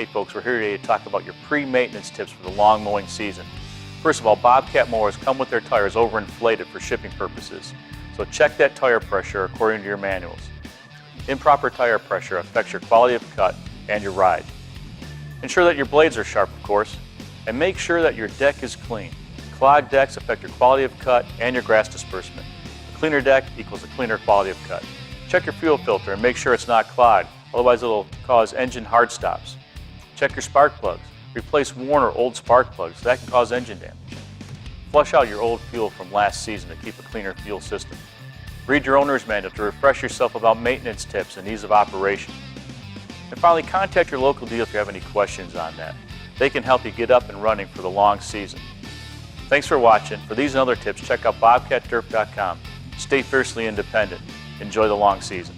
Hey folks, we're here today to talk about your pre-maintenance tips for the long mowing season. First of all, Bobcat mowers come with their tires overinflated for shipping purposes, so check that tire pressure according to your manuals. Improper tire pressure affects your quality of cut and your ride. Ensure that your blades are sharp, of course, and make sure that your deck is clean. Clogged decks affect your quality of cut and your grass disbursement. A cleaner deck equals a cleaner quality of cut. Check your fuel filter and make sure it's not clogged, otherwise it will cause engine hard stops. Check your spark plugs. Replace worn or old spark plugs. That can cause engine damage. Flush out your old fuel from last season to keep a cleaner fuel system. Read your owner's manual to refresh yourself about maintenance tips and ease of operation. And finally, contact your local dealer if you have any questions on that. They can help you get up and running for the long season. Thanks for watching. For these and other tips, check out bobcatturf.com. Stay fiercely independent. Enjoy the long season.